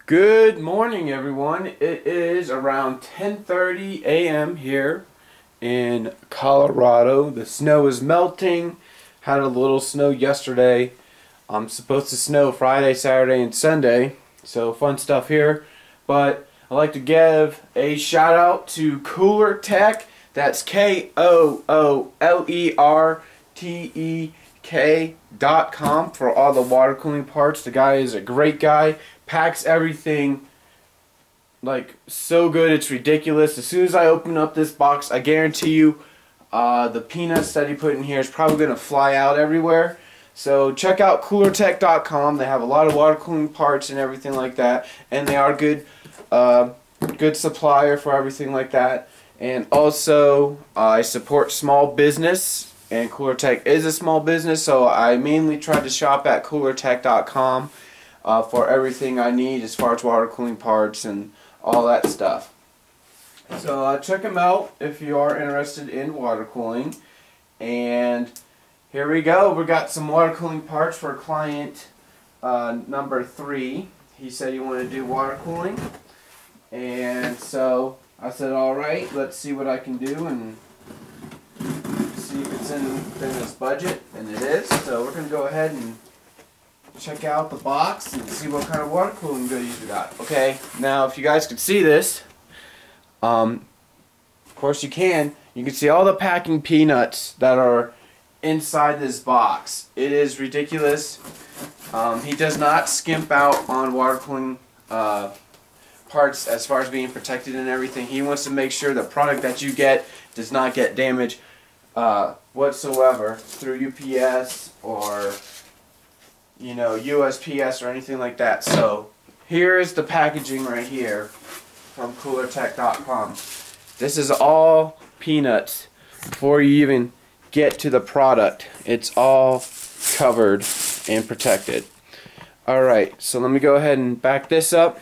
Good morning, everyone. It is around 10:30 a.m. here in Colorado. The snow is melting. Had a little snow yesterday. Supposed to snow Friday, Saturday, and Sunday. So fun stuff here. But I'd like to give a shout out to Koolertek. That's KOOLERTEK.com for all the water cooling parts. The guy is a great guy. Packs everything like so good, it's ridiculous. As soon as I open up this box, I guarantee you the peanuts that he put in here is probably going to fly out everywhere. So check out Koolertek.com. They have a lot of water cooling parts and everything like that, and they are good supplier for everything like that. And also I support small business, and Koolertek is a small business, so I mainly try to shop at Koolertek.com for everything I need as far as water cooling parts and all that stuff. So check them out if you are interested in water cooling. And here we go. We got some water cooling parts for client number 3. He said he wanted to do water cooling, and so I said, alright, let's see what I can do and see if it's within this budget, and it is. So we're going to go ahead and check out the box and see what kind of water cooling goodies we got. Okay, now if you guys could see this, of course you can see all the packing peanuts that are inside this box. It is ridiculous. He does not skimp out on water cooling parts as far as being protected and everything. He wants to make sure the product that you get does not get damaged whatsoever through UPS or USPS or anything like that. So here is the packaging right here from Koolertek.com. This is all peanuts before you even get to the product. It's all covered and protected. Alright, so let me go ahead and back this up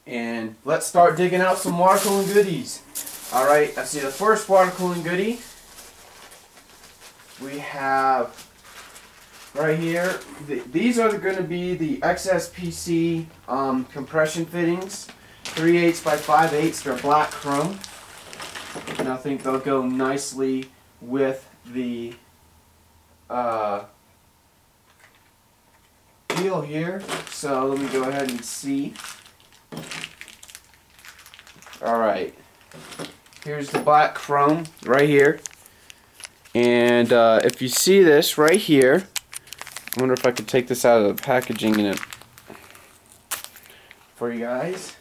and let's start digging out some water cooling goodies. Alright, I see the first water cooling goodie we have right here. These are going to be the Xspc compression fittings, 3/8 by 5/8. They're black chrome, and I think they'll go nicely with the deal here. So let me go ahead and see. Alright, here's the black chrome right here, and if you see this right here, I wonder if I could take this out of the packaging in it for you guys.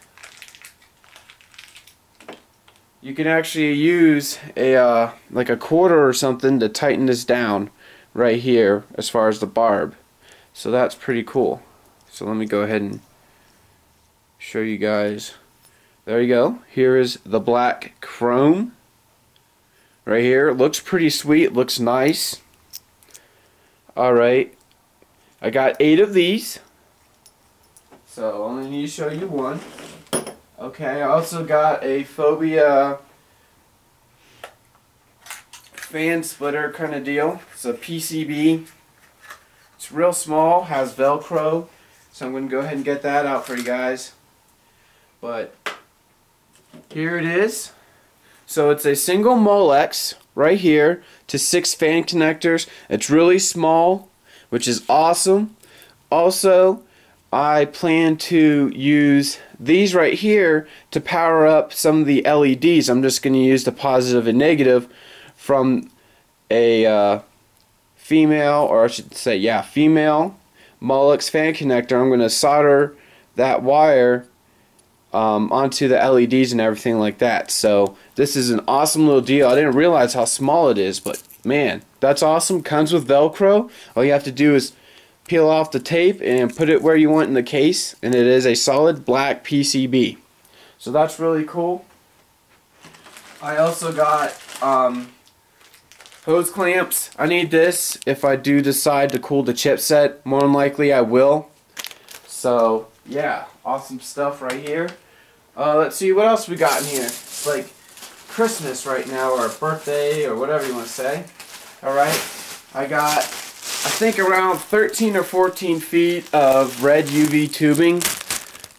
You can actually use a like a quarter or something to tighten this down right here as far as the barb. So that's pretty cool. So let me go ahead and show you guys. There you go. Here is the black chrome right here. It looks pretty sweet. Looks nice. Alright. I got 8 of these, so I only need to show you one. Okay, I also got a Phobia fan splitter kind of deal. It's a PCB. It's real small, has Velcro, so I'm going to go ahead and get that out for you guys. But here it is. So it's a single Molex right here to 6 fan connectors. It's really small, which is awesome. Also, I plan to use these right here to power up some of the LEDs. I'm just going to use the positive and negative from a female, or I should say, yeah, female Molex fan connector. I'm going to solder that wire onto the LEDs and everything like that. So this is an awesome little deal. I didn't realize how small it is, but man, that's awesome. Comes with Velcro. All you have to do is peel off the tape and put it where you want in the case, and it is a solid black PCB. So that's really cool. I also got hose clamps. I need this if I do decide to cool the chipset. More than likely I will. So yeah, awesome stuff right here. Let's see what else we got in here. It's like Christmas right now, or birthday, or whatever you want to say. Alright, I got, I think, around 13 or 14 feet of red UV tubing.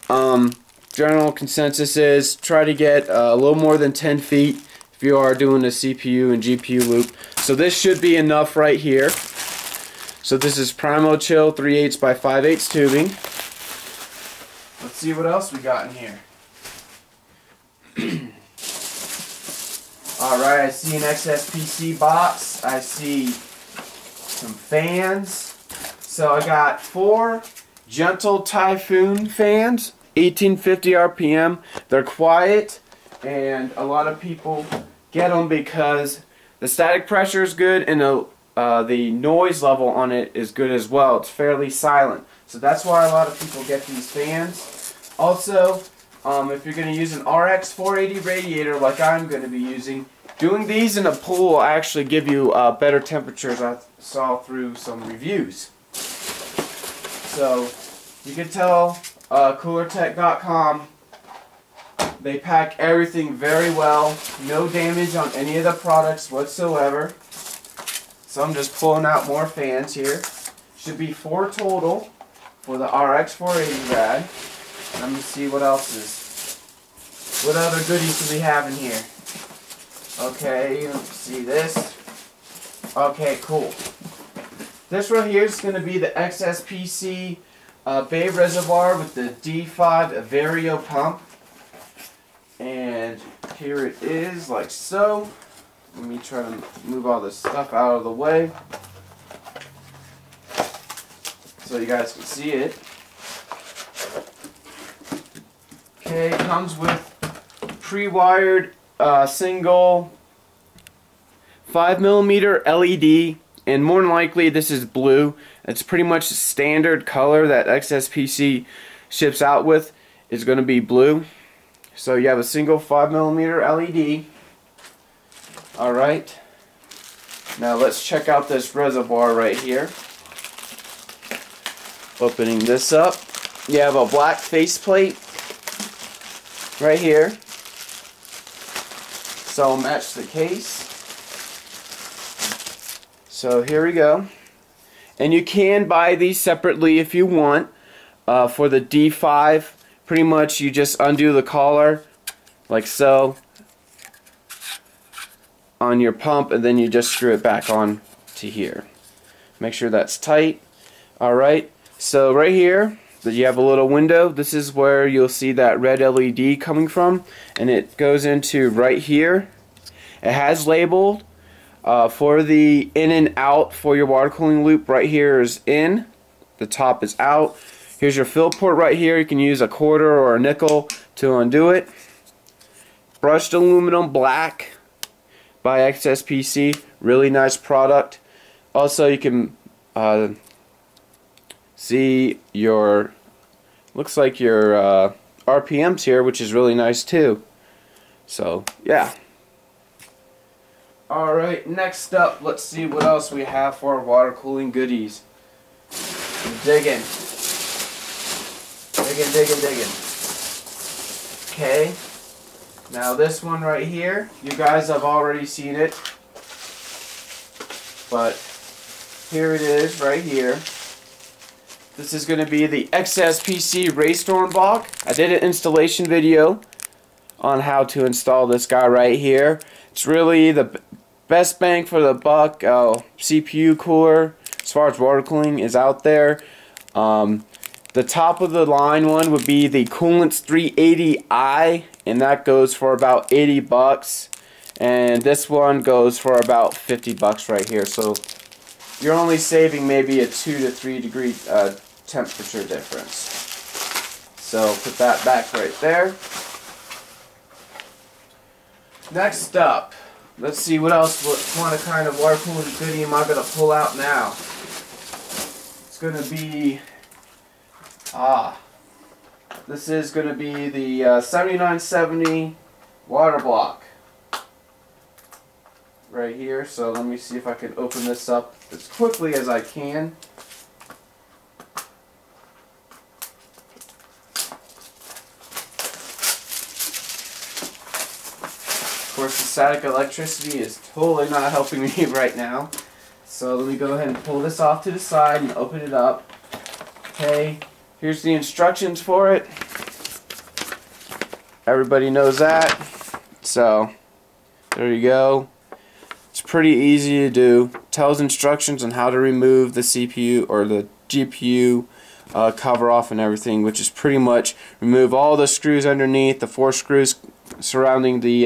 general consensus is try to get a little more than 10 feet if you are doing a CPU and GPU loop. So this should be enough right here. So this is Primo Chill 3/8 by 5/8 tubing. Let's see what else we got in here. Alright, I see an Xspc box. I see some fans. So I got 4 gentle Typhoon fans, 1850 RPM. They're quiet, and a lot of people get them because the static pressure is good and the noise level on it is good as well. It's fairly silent. So that's why a lot of people get these fans. Also, if you're going to use an RX 480 radiator like I'm going to be using, doing these in a pool will actually give you better temperatures. I saw through some reviews. So you can tell Koolertek.com, they pack everything very well. No damage on any of the products whatsoever. So I'm just pulling out more fans here. Should be 4 total for the RX 480 rad. Let me see what else is. What other goodies do we have in here? Okay, let's see this. Okay, cool. This right here is going to be the Xspc Bay Reservoir with the D5 Vario pump. And here it is, like so. Let me try to move all this stuff out of the way so you guys can see it. Okay, it comes with pre-wired single 5mm LED, and more than likely this is blue. It's pretty much the standard color that Xspc ships out with is going to be blue. So you have a single 5mm LED. Alright, now let's check out this reservoir right here. Opening this up, you have a black faceplate right here, so I'll match the case. So here we go, and you can buy these separately if you want. For the D5, pretty much you just undo the collar like so on your pump, and then you just screw it back on to here. Make sure that's tight. Alright, so right here you have a little window. This is where you'll see that red LED coming from, and it goes into right here. It has labeled for the in and out for your water cooling loop. Right here is in, the top is out. Here's your fill port right here. You can use a quarter or a nickel to undo it. Brushed aluminum black by Xspc, really nice product. Also, you can see your, looks like your RPMs here, which is really nice too. So yeah. Alright, next up, let's see what else we have for our water cooling goodies. Digging. Digging. Okay. Now this one right here, you guys have already seen it, but here it is right here. This is going to be the Xspc Raystorm block. I did an installation video on how to install this guy right here. It's really the best bang for the buck CPU cooler as far as water cooling is out there. The top of the line one would be the Coolants 380i, and that goes for about 80 bucks. And this one goes for about 50 bucks right here. So you're only saving maybe a 2 to 3 degree temperature difference. So put that back right there. Next up, let's see what else, what kind of water cooling goodie am I going to pull out now. It's going to be, this is going to be the 7970 Waterblock right here. So let me see if I can open this up as quickly as I can. Of course, the static electricity is totally not helping me right now. So let me go ahead and pull this off to the side and open it up. Okay, here's the instructions for it. Everybody knows that. So there you go. It's pretty easy to do. Tells instructions on how to remove the CPU or the GPU cover off and everything, which is pretty much remove all the screws underneath, the 4 screws surrounding the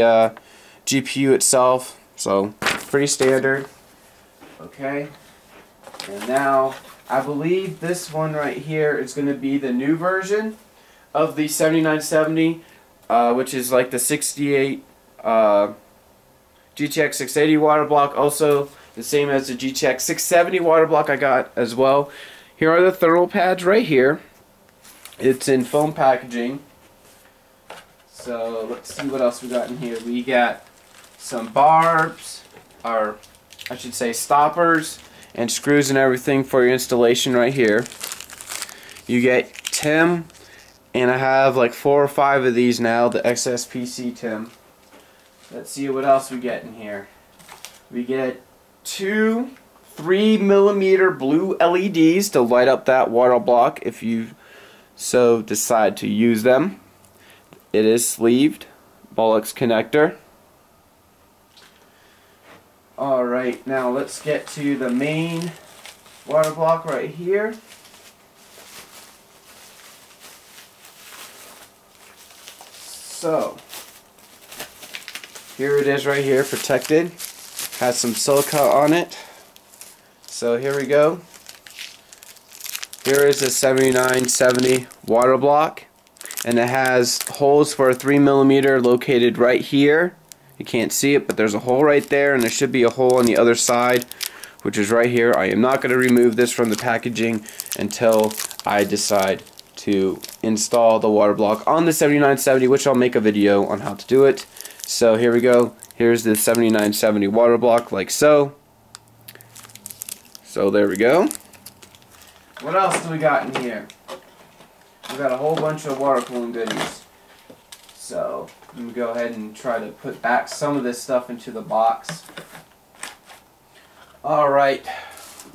GPU itself. So pretty standard. Okay, and now I believe this one right here is going to be the new version of the 7970, which is like the 68 GTX 680 water block, also the same as the GTX 670 water block I got as well. Here are the thermal pads right here. It's in foam packaging. So let's see what else we got in here. We got some barbs, or I should say stoppers, and screws and everything for your installation right here. You get TIM, and I have like 4 or 5 of these now, the Xspc TIM. Let's see what else we get in here. We get 2 3mm blue LEDs to light up that water block if you so decide to use them. It is sleeved, Bollocks connector. Alright, now let's get to the main water block right here. So here it is right here, protected. Has some silica on it. So here we go. Here is a 7970 water block, and it has holes for a 3mm located right here. You can't see it, but there's a hole right there, and there should be a hole on the other side, which is right here. I am not going to remove this from the packaging until I decide to install the water block on the 7970, which I'll make a video on how to do it. So here we go. Here's the 7970 water block, like so. So there we go. What else do we got in here? We got a whole bunch of water cooling goodies. So let me go ahead and try to put back some of this stuff into the box. Alright.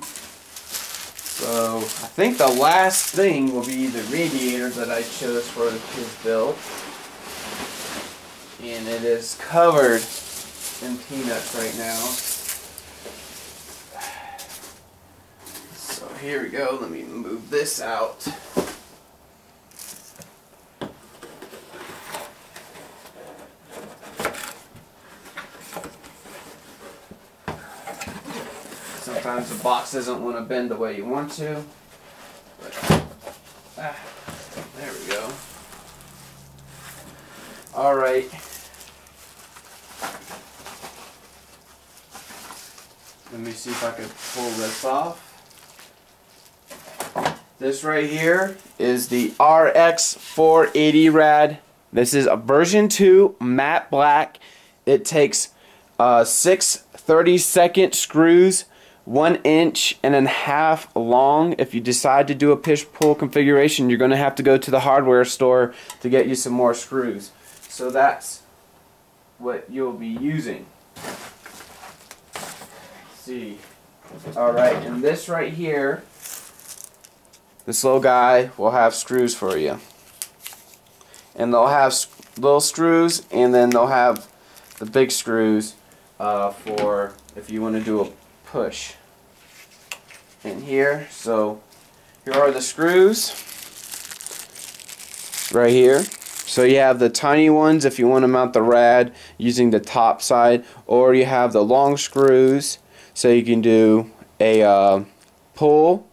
So I think the last thing will be the radiator that I chose for his build. And it is covered in peanuts right now. So here we go. Let me move this out. Sometimes the box doesn't want to bend the way you want to. But, there we go. Alright. Let me see if I can pull this off. This right here is the RX 480 rad. This is a version 2 matte black. It takes 6 30-second screws, 1.5 inches long. If you decide to do a push-pull configuration, you're going to have to go to the hardware store to get you some more screws. So that's what you'll be using. Let's see. Alright, and this right here, this little guy will have screws for you. And they'll have little screws, and then they'll have the big screws for if you want to do a push in here. So here are the screws right here. So you have the tiny ones if you want to mount the rad using the top side, or you have the long screws so you can do a pull.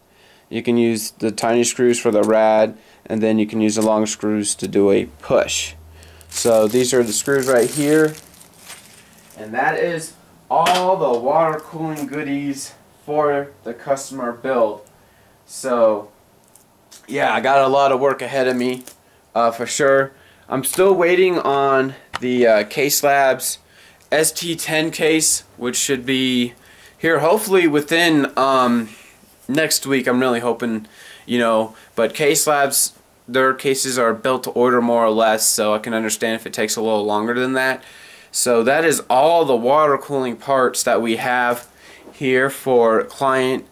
You can use the tiny screws for the rad, and then you can use the long screws to do a push. So these are the screws right here, and that is all the water cooling goodies for the customer build. So yeah, I got a lot of work ahead of me for sure. I'm still waiting on the Case Labs ST10 case, which should be here hopefully within next week. I'm really hoping, but Case Labs, their cases are built to order more or less, so I can understand if it takes a little longer than that. So that is all the water cooling parts that we have here for client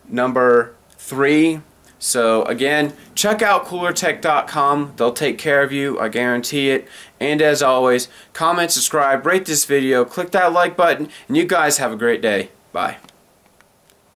number 3. So again, check out Koolertek.com. They'll take care of you, I guarantee it. And as always, comment, subscribe, rate this video, click that like button, and you guys have a great day. Bye.